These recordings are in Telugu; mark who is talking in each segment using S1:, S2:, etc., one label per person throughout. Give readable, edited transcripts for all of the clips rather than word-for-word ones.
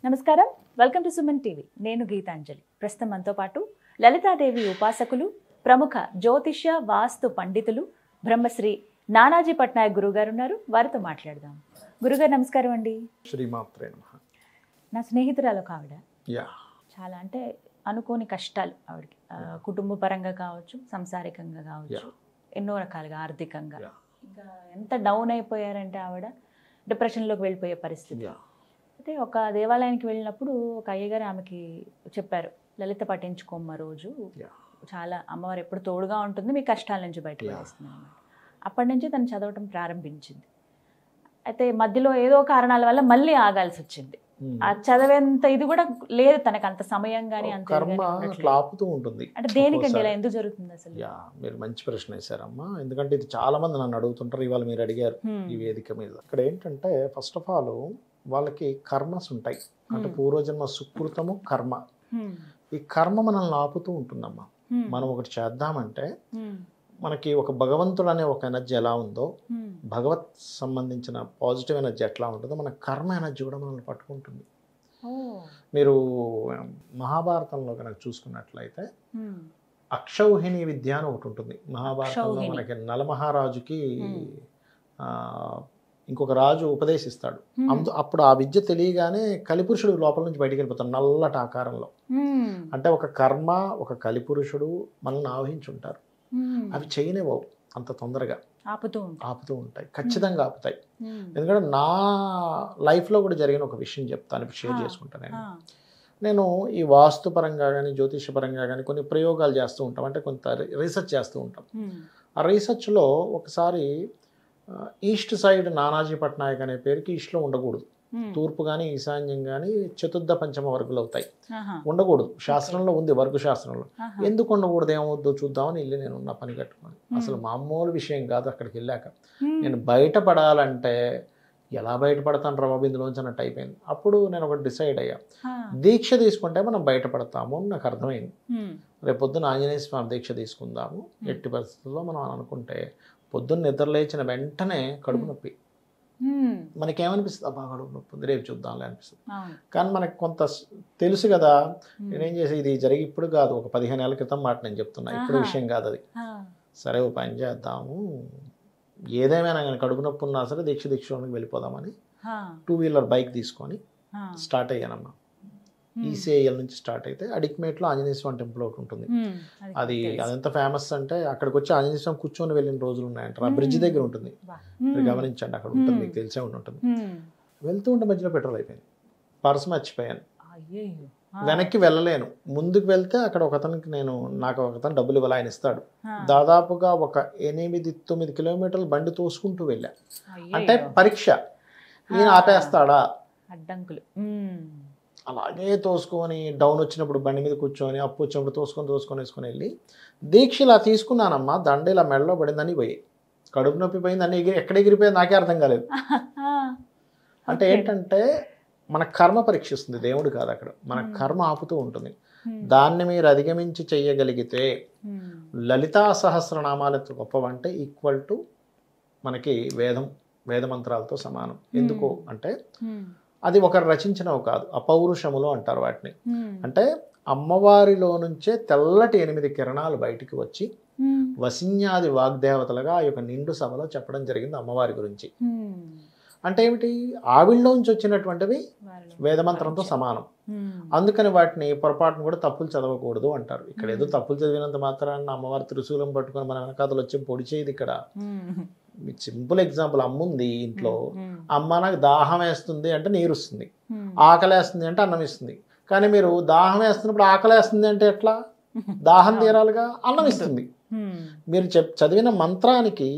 S1: నమస్కారం, వెల్కమ్ టు సుమన్ టీవీ. నేను గీతాంజలి. ప్రస్తుతం మనతో పాటు లలితాదేవి ఉపాసకులు, ప్రముఖ జ్యోతిష్య వాస్తు పండితులు బ్రహ్మశ్రీ నానాజీ పట్నాయక్ గురువు గారు ఉన్నారు. వారితో మాట్లాడదాం. గురుగారు నమస్కారం అండి.
S2: శ్రీమాత్రే నమః.
S1: నా స్నేహితురాలు ఒక ఆవిడ,
S2: యా
S1: చాలా అంటే అనుకోని కష్టాలు ఆవిడకి, కుటుంబ పరంగా కావచ్చు, సంసారికంగా కావచ్చు, ఎన్నో రకాలుగా ఆర్థికంగా. ఇంకా ఎంత డౌన్ అయిపోయారంటే ఆవిడ డిప్రెషన్లోకి వెళ్ళిపోయే పరిస్థితి. అయితే ఒక దేవాలయానికి వెళ్ళినప్పుడు ఒక అయ్యగారు ఆమెకి చెప్పారు, లలిత పఠించుకోమ్మ రోజు, చాలా అమ్మవారు ఎప్పుడు తోడుగా ఉంటుంది, మీ కష్టాల నుంచి బయటకు వేస్తుంది అన్నమాట. అప్పటి నుంచి తను చదవటం ప్రారంభించింది. అయితే మధ్యలో ఏదో కారణాల వల్ల మళ్ళీ ఆగాల్సి వచ్చింది. ఆ చదివేంత ఇది కూడా లేదు తనకు, అంత సమయం కానీ అంత
S2: ఆపుతూ ఉంటుంది.
S1: అంటే దేనికంటే ఇలా ఎందుకు జరుగుతుంది అసలు?
S2: మీరు మంచి ప్రశ్న వేశారమ్మా. ఎందుకంటే ఇది చాలా మంది నన్ను అడుగుతుంటారు, ఇవాళ మీరు అడిగారు ఈ వేదిక మీద. ఇక్కడ ఏంటంటే ఫస్ట్ ఆఫ్ ఆల్ వాళ్ళకి కర్మస్ ఉంటాయి, అంటే పూర్వజన్మ సుకృతము కర్మ. ఈ కర్మ మనల్ని ఆపుతూ ఉంటుందమ్మా. మనం ఒకటి చేద్దామంటే మనకి ఒక భగవంతుడు అనే ఒక ఎనర్జీ ఎలా ఉందో, భగవత్ సంబంధించిన పాజిటివ్ ఎనర్జీ ఎట్లా ఉంటుందో, మన కర్మ ఎనర్జీ కూడా మనల్ని పట్టుకుంటుంది. మీరు మహాభారతంలో కనుక చూసుకున్నట్లయితే అక్షౌహిణి విద్య అని ఒకటి ఉంటుంది మహాభారతంలో. మనకి నలమహారాజుకి ఇంకొక రాజు ఉపదేశిస్తాడు. అప్పుడు ఆ విద్య తెలియగానే కలిపురుషుడు లోపల నుంచి బయటికి వెళ్ళిపోతాడు నల్లటి ఆకారంలో. అంటే ఒక కర్మ, ఒక కలిపురుషుడు మనల్ని ఆవహించుంటారు. అవి చేయనివ్వవు అంత తొందరగా, ఆపుతూ ఉంటాయి, ఖచ్చితంగా ఆపుతాయి. ఎందుకంటే నా లైఫ్లో కూడా జరిగిన ఒక విషయం చెప్తాను, ఇప్పుడు షేర్ చేసుకుంటాను. నేను ఈ వాస్తు పరంగా కానీ జ్యోతిష పరంగా కానీ కొన్ని ప్రయోగాలు చేస్తూ ఉంటాం, అంటే కొంత రీసెర్చ్ చేస్తూ ఉంటాం. ఆ రీసెర్చ్లో ఒకసారి ఈస్ట్ సైడ్ నానాజీ పట్నాయక్ అనే పేరుకి ఈస్ట్లో ఉండకూడదు, తూర్పు కానీ ఈశాన్యం కానీ చతుర్థ పంచమ వర్గులు అవుతాయి, ఉండకూడదు. శాస్త్రంలో ఉంది, వర్గు శాస్త్రంలో. ఎందుకు ఉండకూడదు, ఏమవుద్దో చూద్దామని వెళ్ళి నేను నా పని కట్టుకొని, అసలు మామూలు విషయం కాదు. అక్కడికి వెళ్ళాక నేను బయటపడాలంటే ఎలా బయటపడతాను రా బాబు ఇందులోంచి అన్నట్టు అయిపోయింది. అప్పుడు నేను ఒకటి డిసైడ్ అయ్యా, దీక్ష తీసుకుంటే మనం బయటపడతాము అని నాకు అర్థమైంది. రేపొద్దున ఆంజనేయ స్వామి దీక్ష తీసుకుందాము, ఎట్టి పరిస్థితుల్లో మనం అనుకుంటే పొద్దున్న నిద్ర లేచిన వెంటనే కడుపు నొప్పి. మనకేమనిపిస్తుంది, అబ్బా కడుపు నొప్పి ఉంది, రేపు చూద్దాంలే అనిపిస్తుంది. కానీ మనకు కొంత తెలుసు కదా. నేనేం చేసి, ఇది జరిగి ఇప్పుడు కాదు, ఒక 15 ఏళ్ల క్రితం మాట నేను చెప్తున్నా, ఇప్పుడు విషయం కాదు అది. సరే ఓ పని చేద్దాము, ఏదేమైనా కానీ కడుపు నొప్పి ఉన్నా సరే దీక్షలోకి వెళ్ళిపోదామని 2 వీలర్ బైక్ తీసుకొని స్టార్ట్ అయ్యానమ్మా. ఈసీఐఎల్ నుంచి స్టార్ట్ అయితే అడిక్మేట్లో ఆంజనేయ స్వామి టెంపుల్ ఒకటి ఉంటుంది. అదెంత ఫేమస్ అంటే అక్కడికి వచ్చి ఆంజనేయ స్వామి కూర్చొని వెళ్ళిన రోజులు ఉన్నాయంటారు. ఆ బ్రిడ్జ్ దగ్గర ఉంటుంది, మీరు గమనించండి, అక్కడ ఉంటుంది, మీకు తెలిసే ఉంటుంది. వెళ్తూ ఉంటే మధ్యలో పెట్రోల్ అయిపోయింది, పర్స్ మర్చిపోయాను, వెనక్కి వెళ్ళలేను. ముందుకు వెళ్తే అక్కడ నాకు ఒకతను డబ్బులు ఇవ్వాలి, ఆయన ఇస్తాడు. దాదాపుగా ఒక 8-9 కిలోమీటర్లు బండి తోసుకుంటూ వెళ్ళా. అంటే పరీక్ష, ఈయన ఆపేస్తాడా,
S1: అడ్డంకులు.
S2: అలాగే తోసుకొని డౌన్ వచ్చినప్పుడు బండి మీద కూర్చొని, అప్పు వచ్చినప్పుడు తోసుకొని వేసుకొని వెళ్ళి దీక్ష ఇలా తీసుకున్నానమ్మా. దండ ఇలా మెడలో పడిందని పోయి కడుపు నొప్పి పోయింది, అన్ని ఎక్కడ ఎగిరిపోయింది నాకే అర్థం కాలేదు. అంటే ఏంటంటే మన కర్మ పరీక్షిస్తుంది దేవుడు కాదు, అక్కడ మన కర్మ ఆపుతూ ఉంటుంది. దాన్ని మీరు అధిగమించి చెయ్యగలిగితే లలితా సహస్రనామాలు గొప్పవంటే ఈక్వల్ టు మనకి వేద మంత్రాలతో సమానం. ఎందుకు అంటే అది ఒకరు రచించినవి కాదు, అపౌరుషములు అంటారు వాటిని. అంటే అమ్మవారిలో నుంచే తెల్లటి 8 కిరణాలు బయటికి వచ్చి వసిన్యాది వాగ్దేవతలుగా ఆ యొక్క నిండు సభలో చెప్పడం జరిగింది అమ్మవారి గురించి. అంటే ఏమిటి, ఆవిళ్ళలోంచి వచ్చినటువంటివి వేదమంత్రంతో సమానం. అందుకని వాటిని పొరపాటును కూడా తప్పులు చదవకూడదు అంటారు. ఇక్కడ ఏదో తప్పులు చదివినంత మాత్రాన అమ్మవారి త్రిశూలం పట్టుకొని మన వెనకాతలు వచ్చి పొడి చేయదు. ఇక్కడ సింపుల్ ఎగ్జాంపుల్, అమ్మ ఉంది ఇంట్లో, అమ్మ నాకు దాహం వేస్తుంది అంటే నీరు ఇస్తుంది, ఆకలి వేస్తుంది అంటే అన్నం ఇస్తుంది. కానీ మీరు దాహం వేస్తున్నప్పుడు ఆకలి వేస్తుంది అంటే ఎట్లా, దాహం తీరాలుగా అన్నం ఇస్తుంది. మీరు చదివిన మంత్రానికి,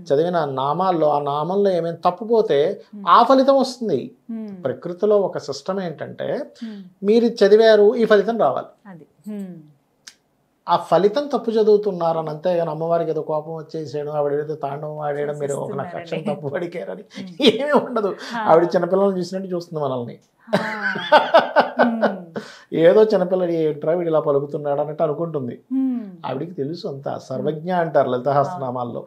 S2: చదివిన నామాల్లో, ఆ నామంలో ఏమైనా తప్పుపోతే ఆ ఫలితం వస్తుంది. ప్రకృతిలో ఒక సిస్టమ్ ఏంటంటే మీరు చదివారు, ఈ ఫలితం రావాలి. ఆ ఫలితం తప్పు చదువుతున్నారని, అంతేగాని అమ్మవారికి ఏదో కోపం వచ్చేసాడు, ఆవిడ ఏదో తాండవం ఆడేయడం, మీరు ఒక అక్షరం తప్పు పడికారని ఏమీ ఉండదు. ఆవిడ చిన్నపిల్లల్ని చూసినట్టు చూస్తుంది మనల్ని. ఏదో చిన్నపిల్లడు ఏంట్రా వీడు ఇలా పలుకుతున్నాడు అన్నట్టు అనుకుంటుంది. ఆవిడికి తెలుసు అంతా, సర్వజ్ఞ అంటారు లలిత సహస్రనామాల్లో.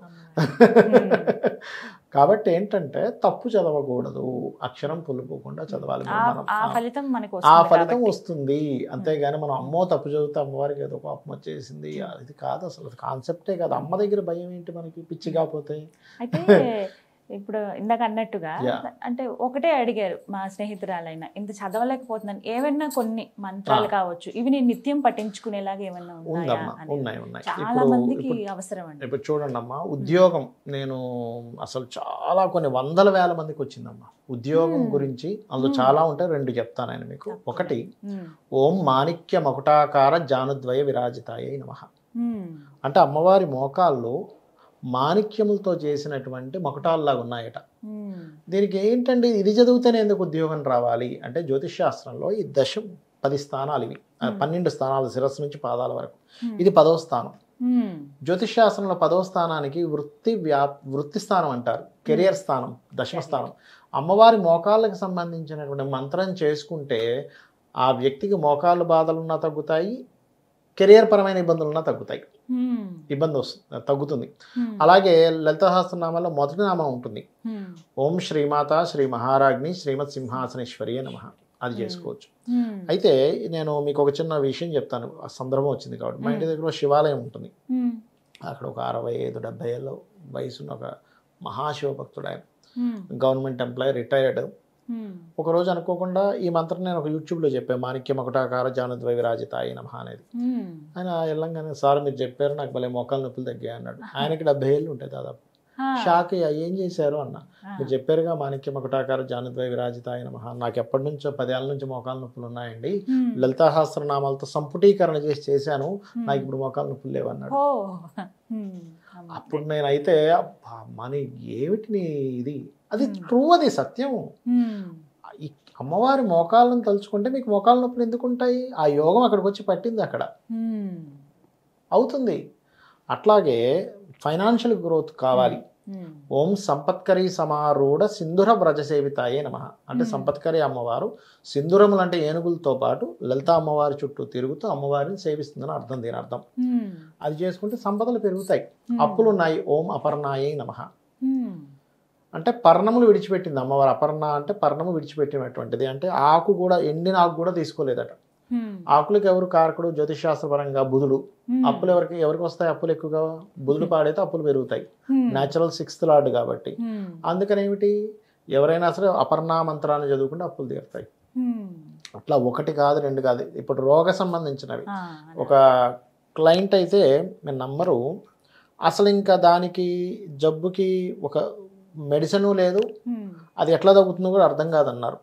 S2: కాబట్టి ఏంటంటే తప్పు చదవకూడదు, అక్షరం పులిపోకుండా చదవాలి. మనం
S1: ఆ ఫలితం మనకు
S2: ఆ
S1: వస్తుంది
S2: ఫలితం
S1: కాబట్టి.
S2: వస్తుంది. అంతేగాని మనం అమ్మో తప్పు చదివితే అమ్మవారికి ఏదో కోపం వచ్చేసింది, అది కాదు అసలు, కాన్సెప్టే కాదు. అమ్మ దగ్గర భయం ఏంటి మనకి, పిచ్చి కాకపోతే.
S1: అయితే ఇప్పుడు ఇందాక అన్నట్టుగా
S2: Yeah.
S1: అంటే ఒకటే అడిగారు మా స్నేహితురాలైనా, ఇంత చదవలేకపోతున్నాను, ఏవైనా కొన్ని మంత్రాలు కావచ్చు, ఇవి నేను నిత్యం పఠించుకునేలాగా ఏమన్నా ఉన్నాయా
S2: ఉందమ్మా,
S1: అని.
S2: ఉన్నాయి.
S1: చాలా మందికి అవసరం అండి.
S2: ఇప్పుడు చూడండి అమ్మా, ఉద్యోగం నేను అసలు చాలా కొన్ని వందల వేల మందికి వచ్చిందమ్మా ఉద్యోగం గురించి. అందులో చాలా ఉంటాయి, 2 చెప్తాను నేను మీకు. ఒకటి, ఓం మాణిక్య మకుటాకార జానుద్వయ విరాజితాయ నమః. అంటే అమ్మవారి మోకాళ్ళు మాణిక్యములతో చేసినటువంటి మకుటాల్లాగా ఉన్నాయట. దీనికి ఏంటండి, ఇది చదివితేనే ఎందుకు ఉద్యోగం రావాలి అంటే, జ్యోతిష్ శాస్త్రంలో ఈ 10 స్థానాలు ఇవి, 12 స్థానాలు శిరస్సు నుంచి పాదాల వరకు, ఇది 10వ స్థానం. జ్యోతిష్ శాస్త్రంలో 10వ స్థానానికి వృత్తి స్థానం అంటారు, కెరియర్ స్థానం, 10వ స్థానం. అమ్మవారి మోకాళ్ళకి సంబంధించినటువంటి మంత్రం చేసుకుంటే ఆ వ్యక్తికి మోకాళ్ళ బాధలున్నా తగ్గుతాయి, కెరియర్ పరమైన ఇబ్బందులున్నా తగ్గుతాయి, ఇబ్బంది వస్తుంది, తగ్గుతుంది. అలాగే లలిత సహస్రనామాల్లో మొదటి నామం ఉంటుంది, ఓం శ్రీమాత శ్రీ మహారాజ్ని శ్రీమత్ సింహాసనేశ్వరి నమః. అది చేసుకోవచ్చు. అయితే నేను మీకు ఒక చిన్న విషయం చెప్తాను, ఆ సందర్భం వచ్చింది కాబట్టి. మా ఇంటి దగ్గర శివాలయం ఉంటుంది, అక్కడ ఒక 65-70 ఏళ్ళ వయసున్న ఒక మహాశివభక్తుడు ఆయన, గవర్నమెంట్ ఎంప్లాయీ, రిటైర్డ్. ఒకరోజు అనుకోకుండా ఈ మంత్రం నేను ఒక యూట్యూబ్లో చెప్పాను, మాణిక్య మకుటాకార జానుద్వయ విరాజితాయ నమః అనేది. ఆయన వెళ్ళంగానే, సార్ మీరు చెప్పారు, నాకు భలే మోకాలు నొప్పులు తగ్గాయి అన్నాడు. ఆయనకి 70 ఏళ్ళు ఉంటాయి దాదాపు. షాక్ అయ్యా, ఏం చేశారు అన్న. మీరు చెప్పారుగా మాణిక్య మకుటాకార జానుద్వయ విరాజితాయ నమః, నాకు ఎప్పటి నుంచో 10 ఏళ్ళ నుంచి మోకాలు నొప్పులు ఉన్నాయండి, లలితా సహస్రనామాలతో సంపుటీకరణ చేశాను, నాకు ఇప్పుడు మోకాలు నొప్పులు లేవన్నాడు. అప్పుడు నేనైతే మని ఏమిటి ఇది, అది ట్రూ, అది సత్యం. ఈ అమ్మవారి మోకాళ్ళను తలుచుకుంటే మీకు మోకాళ్ళ నొప్పులు ఎందుకు ఉంటాయి, ఆ యోగం అక్కడికి వచ్చి పట్టింది, అక్కడ అవుతుంది. అట్లాగే ఫైనాన్షియల్ గ్రోత్ కావాలి, ఓం సంపత్కరీ సమారూఢ సింధుర వ్రజ సేవితాయే నమః. అంటే సంపత్కరీ అమ్మవారు సింధురములు అంటే ఏనుగులతో పాటు లలిత అమ్మవారి చుట్టూ తిరుగుతూ అమ్మవారిని సేవిస్తుందని అర్థం, దీని అర్థం. అది చేసుకుంటే సంపదలు పెరుగుతాయి. అప్పులు ఉన్నాయి, ఓం అపర్ణాయే నమః. అంటే పర్ణములు విడిచిపెట్టింది అమ్మవారు. అపర్ణ అంటే పర్ణము విడిచిపెట్టినటువంటిది. అంటే ఆకు కూడా, ఎండిన ఆకు కూడా తీసుకోలేదట. ఆకులకు ఎవరు కారకుడు జ్యోతిష్ శాస్త్రపరంగా? బుధుడు. అప్పులు ఎవరికి వస్తాయి? అప్పులు ఎక్కువగా బుధుడు పాడైతే అప్పులు పెరుగుతాయి, న్యాచురల్ 6th లార్డ్ కాబట్టి. అందుకని ఏమిటి, ఎవరైనా సరే అపర్ణా మంత్రాన్ని చదువుకుంటే అప్పులు తీరుతాయి. అట్లా 1 కాదు 2 కాదు. ఇప్పుడు రోగ సంబంధించినవి, ఒక క్లయింట్ అయితే మీరు నమ్మరు, అసలు ఇంకా దానికి జబ్బుకి ఒక మెడిసిన్ లేదు, అది ఎట్లా తగ్గుతుందో కూడా అర్థం కాదన్నారు.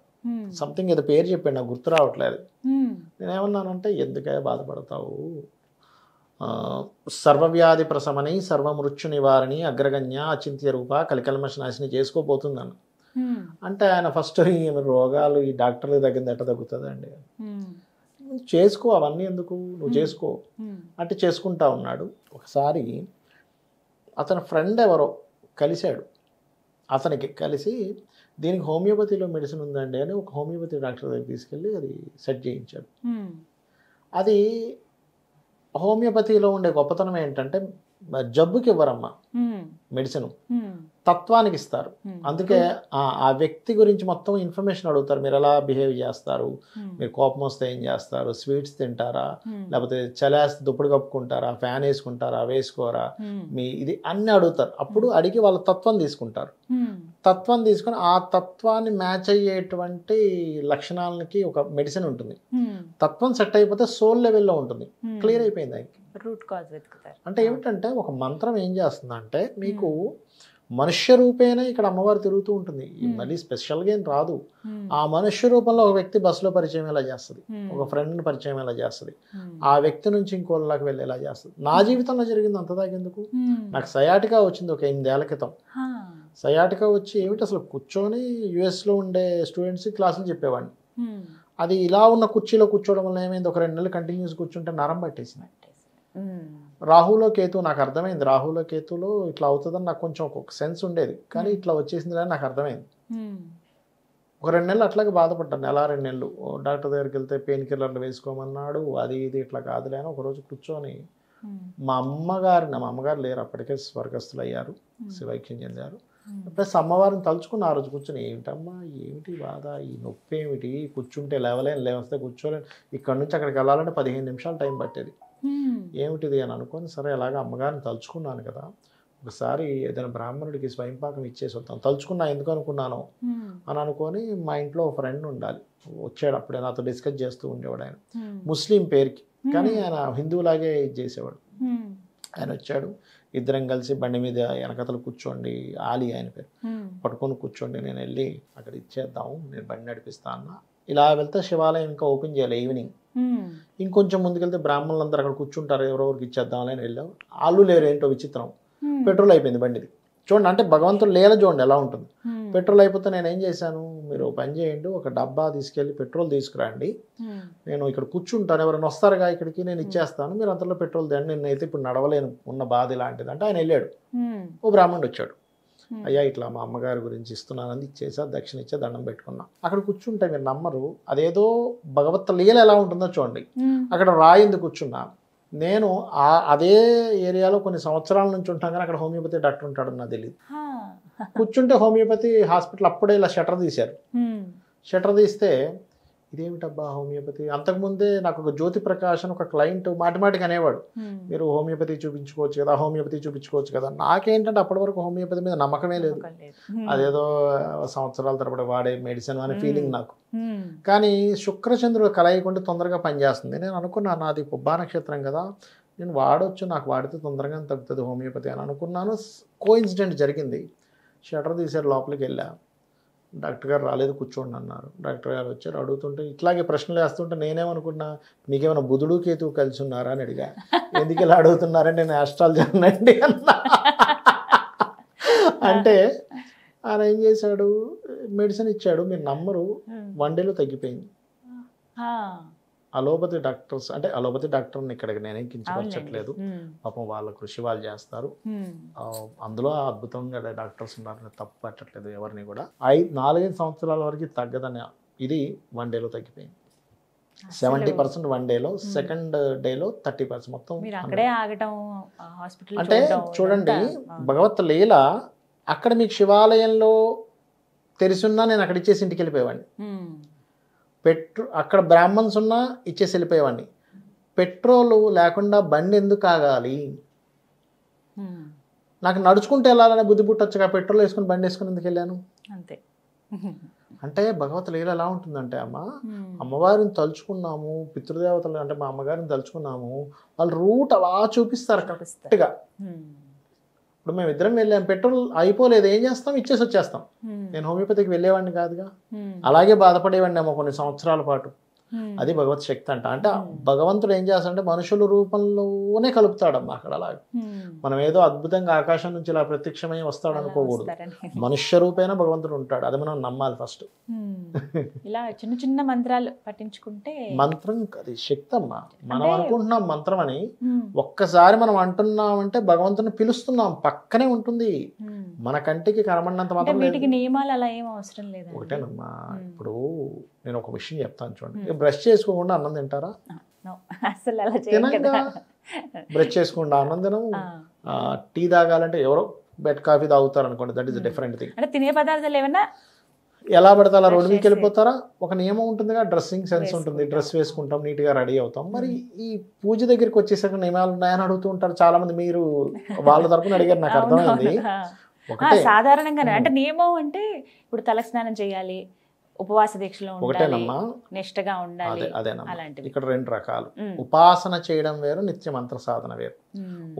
S2: సంథింగ్ ఏదో పేరు చెప్పాడు, నాకు గుర్తు రావట్లేదు. నేనేమన్నానంటే, ఎందుకే బాధపడతావు, సర్వవ్యాధి ప్రశమని సర్వమృత్యు నివారణి అగ్రగణ్య అచింత్య రూప కలికల్మష నాశిని చేసుకోబోతుందన్న. అంటే ఆయన ఫస్ట్ రోగాలు ఈ డాక్టర్ల దగ్గర ఎట్లా తగ్గుతుందండి, చేసుకో, అవన్నీ ఎందుకు, నువ్వు చేసుకో అంటే చేసుకుంటా ఉన్నాడు. ఒకసారి అతని ఫ్రెండ్ ఎవరో కలిశాడు, అతనికి కలిసి దీనికి హోమియోపతిలో మెడిసిన్ ఉందండి అని ఒక హోమియోపతి డాక్టర్ దగ్గర తీసుకెళ్ళి అది సెట్ చేయించాడు. అది హోమియోపతిలో ఉండే గొప్పతనం ఏంటంటే, జబ్బుకి ఇవ్వరమ్మా మెడిసిన్, తత్వానికి ఇస్తారు. అందుకే ఆ వ్యక్తి గురించి మొత్తం ఇన్ఫర్మేషన్ అడుగుతారు. మీరు ఎలా బిహేవ్ చేస్తారు, మీరు కోపం వస్తే ఏం చేస్తారు, స్వీట్స్ తింటారా, లేకపోతే చలేస్తే దుప్పటి కప్పుకుంటారా, ఫ్యాన్ వేసుకుంటారా, వేసుకోరా, మీ ఇది అన్ని అడుగుతారు. అప్పుడు అడిగి వాళ్ళ తత్వం తీసుకుంటారు. తత్వం తీసుకొని ఆ తత్వాన్ని మ్యాచ్ అయ్యేటువంటి లక్షణాలకి ఒక మెడిసిన్ ఉంటుంది. తత్వం సెట్ అయిపోతే సోల్ లెవెల్లో ఉంటుంది, క్లియర్ అయిపోయింది ఆయనకి.
S1: రూట్ కాజ్ వెతుకుతారు.
S2: అంటే ఏమిటంటే, ఒక మంత్రం ఏం చేస్తుందంటే, మీకు మనుష్య రూపేనే ఇక్కడ అమ్మవారు తిరుగుతూ ఉంటుంది, మళ్ళీ స్పెషల్గా ఏం రాదు. ఆ మనుష్య రూపంలో ఒక వ్యక్తి బస్సులో పరిచయం ఎలా చేస్తుంది, ఒక ఫ్రెండ్ని పరిచయం ఎలా చేస్తుంది, ఆ వ్యక్తి నుంచి ఇంకోళ్ళకి వెళ్ళి ఎలా చేస్తుంది. నా జీవితంలో జరిగింది అంతదాకెందుకు, నాకు సయాటికా వచ్చింది ఒక 8 ఏళ్ల క్రితం. సయాటికా వచ్చి ఏమిటి అసలు, కూర్చొని యుఎస్లో ఉండే స్టూడెంట్స్ క్లాసులు చెప్పేవాడిని. అది ఇలా ఉన్న కుర్చీలో కూర్చోవడం వల్ల ఏమైంది, ఒక 2 నెలలు కంటిన్యూస్ కూర్చుంటే నరం పట్టేసింది. రాహులో కేతు నాకు అర్థమైంది, రాహులో కేతులో ఇట్లా అవుతుందని నాకు కొంచెం ఒక సెన్స్ ఉండేది, కానీ ఇట్లా వచ్చేసింది అని నాకు అర్థమైంది. ఒక 2 నెలలు అట్లాగే బాధపడ్డాను, 1-2 నెలలు. డాక్టర్ దగ్గరికి వెళ్తే పెయిన్ కిల్లర్లు వేసుకోమన్నాడు, అది ఇది ఇట్లా కాదులే అని ఒకరోజు కూర్చొని మా అమ్మగారు లేరు, అప్పటికే స్వర్గస్థులు అయ్యారు, శివైక్యం చెందారు. ప్లస్ అమ్మవారిని తలుచుకున్న ఆ రోజు కూర్చొని ఏమిటమ్మా ఏమిటి బాధ, ఈ నొప్పి ఏమిటి, కూర్చుంటే లేవస్తే కూర్చోలేను, ఇక్కడ నుంచి అక్కడికి వెళ్ళాలంటే 15 నిమిషాలు టైం పట్టేది, ఏమిటిది అని అనుకొని సరే అలాగా అమ్మగారిని తలుచుకున్నాను కదా, ఒకసారి ఏదైనా బ్రాహ్మణుడికి స్వయంపాకం ఇచ్చేసి వద్దాం తలుచుకున్నా, ఎందుకు అనుకున్నాను అని అనుకొని మా ఇంట్లో ఒక ఫ్రెండ్ ఉండాలి, వచ్చాడు అప్పుడే నాతో డిస్కస్ చేస్తూ ఉండేవాడు. ఆయన ముస్లిం పేరుకి కానీ ఆయన హిందువులాగే ఇది చేసేవాడు. ఆయన వచ్చాడు, ఇద్దరం కలిసి బండి మీద వెనకతలు కూర్చోండి, ఆలి ఆయన పేరు, పట్టుకొని కూర్చోండి, నేను వెళ్ళి అక్కడ ఇచ్చేద్దాము, నేను బండి నడిపిస్తా అన్న. ఇలా వెళ్తే శివాలయం ఇంకా ఓపెన్ చేయాలి ఈవినింగ్, ఇంకొంచెం ముందుకెళ్తే బ్రాహ్మణులు అందరూ అక్కడ కూర్చుంటారు, ఎవరెవరికి ఇచ్చేద్దామని వెళ్ళాం. వాళ్ళు లేరు, ఏంటో విచిత్రం, పెట్రోల్ అయిపోయింది బండిది. చూడండి అంటే భగవంతుడు లేల చూడండి ఎలా ఉంటుంది. పెట్రోల్ అయిపోతే నేను ఏం చేశాను, మీరు పని చేయండి, ఒక డబ్బా తీసుకెళ్ళి పెట్రోల్ తీసుకురండి, నేను ఇక్కడ కూర్చుంటాను, ఎవరైనా వస్తారుగా ఇక్కడికి, నేను ఇచ్చేస్తాను, మీరు అంతలో పెట్రోల్ తేండి, నేనైతే ఇప్పుడు నడవలేను, ఉన్న బాధ ఇలాంటిది అంటే ఆయన వెళ్ళాడు. ఓ బ్రాహ్మణుడు వచ్చాడు, అయ్యా ఇట్లా మా అమ్మగారి గురించి ఇస్తున్నానని ఇచ్చేసా, దక్షిణ ఇచ్చే దండం పెట్టుకున్నా. అక్కడ కూర్చుంటే మీరు నమ్మరు, అదేదో భగవత్ లీల ఎలా ఉంటుందో చూడండి. అక్కడ రాయింది కూర్చున్నా, నేను అదే ఏరియాలో కొన్ని సంవత్సరాల నుంచి ఉంటాను కానీ అక్కడ హోమియోపతి డాక్టర్ ఉంటాడు నాకు తెలియదు. కూర్చుంటే హోమియోపతి హాస్పిటల్ అప్పుడే ఇలా షటర్ తీశారు. షటర్ తీస్తే ఇదేమిటబ్బా హోమియోపతి, అంతకుముందే నాకు ఒక జ్యోతి ప్రకాష్ అని ఒక క్లయింట్ మాటిమాటికి అనేవాడు, మీరు హోమియోపతి చూపించుకోవచ్చు కదా, హోమియోపతి చూపించుకోవచ్చు కదా. నాకేంటంటే అప్పటి వరకు హోమియోపతి మీద నమ్మకమే లేదు, అదేదో సంవత్సరాల తరబడి వాడే మెడిసిన్ అనే ఫీలింగ్ నాకు. కానీ శుక్రచంద్రుడు కలయికుంటే తొందరగా పనిచేస్తుంది. నేను అనుకున్నాను నాది పుబ్బా నక్షత్రం కదా, నేను వాడవచ్చు, నాకు వాడితే తొందరగా తగ్గుతుంది హోమియోపతి అని అనుకున్నాను. కోఇన్సిడెంట్ జరిగింది, షటర్ తీసారు, లోపలికి వెళ్ళా, డాక్టర్ గారు రాలేదు కూర్చోండి అన్నారు. డాక్టర్ గారు వచ్చారు, అడుగుతుంటే ఇట్లాగే ప్రశ్నలు వేస్తుంటే నేనేమనుకున్నా, మీకేమైనా బుధుడు కేతువు కలిసి ఉన్నారా అని అడిగా. ఎందుకు ఇలా అడుగుతున్నారంటే నేను ఆస్ట్రాలజీ అనండి అన్నా. అంటే ఆయన ఏం చేశాడు, మెడిసిన్ ఇచ్చాడు, మీరు నమ్మరు, 1 డేలో తగ్గిపోయింది. అలోపతి డాక్టర్స్ అంటే అలోపతి డాక్టర్ని ఇక్కడికి నేనేం కించపరచట్లేదు, పాపం వాళ్ళ కృషి వాళ్ళు చేస్తారు, అందులో అద్భుతంగా డాక్టర్స్ ఉన్నారు, తప్పు పట్టట్లేదు ఎవరిని కూడా. 4-5 సంవత్సరాల వరకు తగ్గదని, ఇది 1 డేలో తగ్గిపోయింది. 70% 1 డేలో, సెకండ్ డేలో 30% మొత్తం. అంటే చూడండి భగవత్ లీల. అక్కడ మీకు శివాలయంలో తెలిసున్నా నేను అక్కడ ఇచ్చేసి ఇంటికి వెళ్ళిపోయేవాడిని, అక్కడ బ్రాహ్మణ్స్ ఉన్నా ఇచ్చేసి వెళ్ళిపోయేవాడిని. పెట్రోలు లేకుండా బండి ఎందుకు ఆగాలి, నాకు నడుచుకుంటూ వెళ్ళాలనే బుద్ధి పుట్టొచ్చుగా, పెట్రోల్ వేసుకుని బండి వేసుకుని ఎందుకు వెళ్ళాను అంతే. అంటే భగవత్ లీల ఎలా ఉంటుందంటే అమ్మవారిని తలుచుకున్నాము, పితృదేవతలు అంటే మా అమ్మగారిని తలుచుకున్నాము, వాళ్ళు రూట్ అలా చూపిస్తారు కరెక్ట్గా. ఇప్పుడు మేము ఇద్దరం వెళ్ళాం, పెట్రోల్ అయిపోలేదు, ఏం చేస్తాం, ఇచ్చేసి వచ్చేస్తాం. నేను హోమియోపతికి వెళ్ళేవాడిని కాదుగా, అలాగే బాధపడేవాడిని ఏమో కొన్ని సంవత్సరాల పాటు. అది భగవత్ శక్తి అంట. అంటే భగవంతుడు ఏం చేస్తాడంటే మనుషుల రూపంలోనే కలుపుతాడమ్మా అక్కడ. అలాగే మనం ఏదో అద్భుతంగా ఆకాశం నుంచి ఇలా ప్రత్యక్షమై వస్తాడు అనుకోకూడదు, మనుష్య రూపేణ భగవంతుడు ఉంటాడు, అది మనం నమ్మాలి ఫస్ట్.
S1: ఇలా చిన్న చిన్న మంత్రాలు పట్టించుకుంటే
S2: మంత్రం అది శక్తి అమ్మా. మనం అనుకుంటున్నాం మంత్రం అని, ఒక్కసారి మనం అంటున్నామంటే భగవంతుని పిలుస్తున్నాం, పక్కనే ఉంటుంది, మన కంటికి కనబడినంత మాత్రం.
S1: వీటికి నియమాలు అలా ఏం అవసరం లేదు.
S2: ఒకటేనమ్మా, ఇప్పుడు నేను ఒక విషయం చెప్తాను చూడండి, బ్రష్ చేసుకోకుండా అన్నం తింటారా? బ్రష్ చేసుకోకుండా అన్నం తినము. టీ తాగాలంటే ఎవరో బెడ్ కాఫీ తాగుతారు అనుకోండి, దట్ ఈస్ డిఫరెంట్ థింగ్.
S1: అంటే తినే పదార్థాలు ఏమన్నా
S2: ఎలా పడతా అలా రోడ్డు మీదకి వెళ్ళిపోతారా? ఒక నియమం ఉంటుందిగా, డ్రెస్సింగ్ సెన్స్ ఉంటుంది, డ్రెస్ వేసుకుంటాం, నీట్గా రెడీ అవుతాం. మరి ఈ పూజ దగ్గరికి వచ్చేసాక నియమాలు ఉన్నాయని అడుగుతూ ఉంటారు చాలా మంది. మీరు వాళ్ళ తరపున అడిగారు, నాకు అర్థమైంది.
S1: సాధారణంగానే అంటే నియమం అంటే ఇప్పుడు తలస్నానం చేయాలి, ఉపవాస దీక్షలో ఉండాలి, నిష్టగా ఉండాలి.
S2: అదేనమ్మా, ఇక్కడ 2 రకాలు. ఉపాసన చేయడం వేరు, నిత్య మంత్ర సాధన వేరు.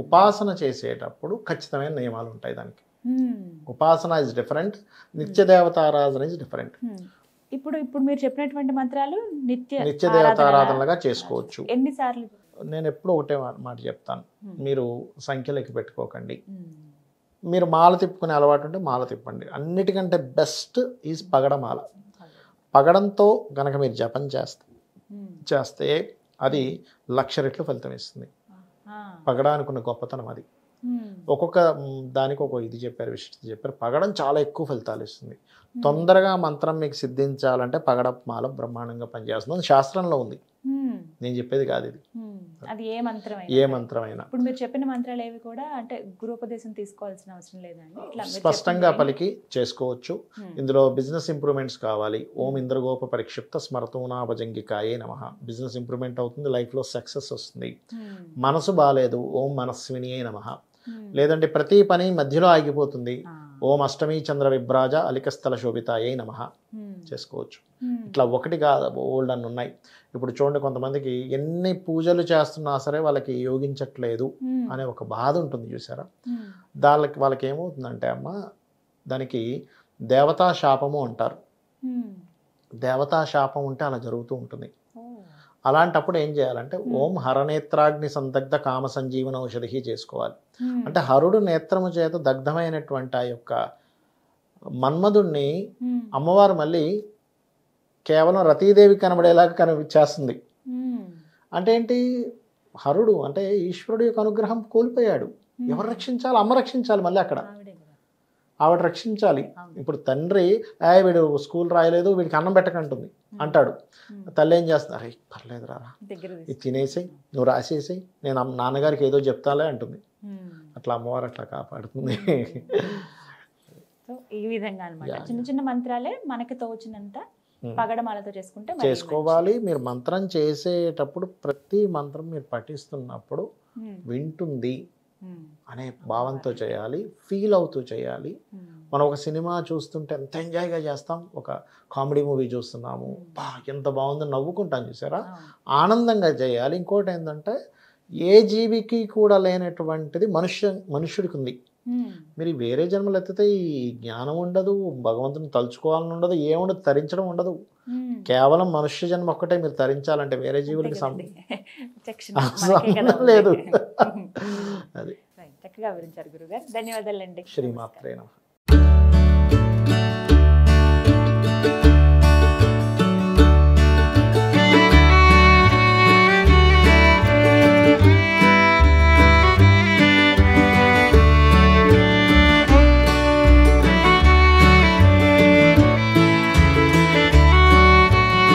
S2: ఉపాసన చేసేటప్పుడు ఖచ్చితమైన నియమాలు ఉంటాయి దానికి. ఉపాసన ఇస్ డిఫరెంట్, నిత్య దేవతారాధన ఇస్ డిఫరెంట్.
S1: ఇప్పుడు మీరు చెప్పినటువంటి మంత్రాలు నిత్య
S2: దేవతారాధనలుగా చేసుకోవచ్చు.
S1: ఎన్నిసార్లు?
S2: నేను ఎప్పుడు ఒకటే మాట చెప్తాను, మీరు సంఖ్యలకి పెట్టుకోకండి. మీరు మాల తిప్పుకునే అలవాటు ఉంటే మాల తిప్పండి. అన్నిటికంటే బెస్ట్ ఈజ్ పగడమాల. పగడంతో కనుక మీరు జపం చేస్తే అది 1,00,000 రెట్లు ఫలితం ఇస్తుంది. పగడానికి ఉన్న గొప్పతనం అది. ఒక్కొక్క దానికి ఒక ఇది చెప్పారు, విశిష్టత చెప్పారు. పగడం చాలా ఎక్కువ ఫలితాలు ఇస్తుంది. తొందరగా మంత్రం మీకు సిద్ధించాలంటే పగడమాల బ్రహ్మాండంగా పనిచేస్తుంది, శాస్త్రంలో ఉంది. నేను చెప్పేది కాదు ఇది.
S1: అది ఏ మంత్రమైనా
S2: ఏ మంత్రమైనా
S1: ఇప్పుడు మీరు చెప్పిన మంత్రాలు ఏవి కూడా అంటే గురూపదేశం తీసుకోవాల్సిన అవసరం లేదండి, ఇట్లా మీరు
S2: స్పష్టంగా
S1: చెప్పింది
S2: పలికి చేసుకోవచ్చు. ఇందులో బిజినెస్ ఇంప్రూవ్మెంట్స్ కావాలి, ఓం ఇంద్రగోప పరిక్షిప్త స్మరతూనాభజంగికాయే నమః. బిజినెస్ ఇంప్రూవ్మెంట్ అవుతుంది, లైఫ్లో సక్సెస్ వస్తుంది. మనసు బాగాలేదు, ఓం మనస్వినియే నమః. లేదంటే ప్రతి పని మధ్యలో ఆగిపోతుంది, ఓం అష్టమి చంద్ర విభ్రాజ అలికస్థల శోభితాయే నమః చేసుకోవచ్చు. ఇట్లా ఒకటి కాదు, ఓల్డ్ అని ఉన్నాయి. ఇప్పుడు చూడండి, కొంతమందికి ఎన్ని పూజలు చేస్తున్నా సరే వాళ్ళకి యోగించట్లేదు అనే ఒక బాధ ఉంటుంది చూసారా. వాళ్ళకి ఏమవుతుందంటే అమ్మ, దానికి దేవతా శాపము అంటారు. దేవతా శాపం ఉంటే అలా జరుగుతూ ఉంటుంది. అలాంటప్పుడు ఏం చేయాలంటే ఓం హరనేత్రాగ్ని సందగ్ధ కామ సంజీవన ఔషధి చేసుకోవాలి. అంటే హరుడు నేత్రము చేత దగ్ధమైనటువంటి ఆ యొక్క మన్మధుణ్ణి అమ్మవారు మళ్ళీ కేవలం రతీదేవి కనబడేలాగా చేస్తుంది. అంటే ఏంటి, హరుడు అంటే ఈశ్వరుడు యొక్క అనుగ్రహం కోల్పోయాడు. ఎవరు రక్షించాలి? అమ్మ రక్షించాలి. మళ్ళీ అక్కడ ఆవిడ రక్షించాలి. ఇప్పుడు తండ్రి వీడు స్కూల్ రాయలేదు, వీడికి అన్నం పెట్టకంటుంది అంటాడు. తల్లి ఏం చేస్తుంది, అరే పర్లేదు రా, ఇది తినేసి నువ్వు రాసేసి నేను నాన్నగారికి ఏదో చెప్తాలే అంటుంది. అట్లా అమ్మవారు అట్లా కాపాడుతుంది.
S1: సో ఈ విధంగా అన్నమాట, చిన్న చిన్న మంత్రాలే మనకి తోచినంత పగడమాలతో చేసుకుంటే
S2: చేసుకోవాలి. మీరు మంత్రం చేసేటప్పుడు ప్రతి మంత్రం మీరు పఠిస్తున్నప్పుడు వింటుంది అనే భావంతో చేయాలి, ఫీల్ అవుతూ చేయాలి. మనం ఒక సినిమా చూస్తుంటే ఎంత ఎంజాయ్గా చేస్తాం, ఒక కామెడీ మూవీ చూస్తున్నాము, ఎంత బాగుందో నవ్వుకుంటాం చూసారా, ఆనందంగా చేయాలి. ఇంకోటి ఏంటంటే ఏ జీవికి కూడా లేనటువంటిది మనుష్యుడికి ఉంది. మీరు వేరే జన్మలు ఎత్తితే ఈ జ్ఞానం ఉండదు, భగవంతుని తలుచుకోవాలని ఉండదు, ఏముండదు, తరించడం ఉండదు. కేవలం మనుష్య జన్మ ఒక్కటే మీరు తరించాలంటే వేరే జీవులకి లేదు. అది
S1: చక్కగా వివరించారు గురుగారు, ధన్యవాదాలండి.
S2: శ్రీమాత్రే నమః.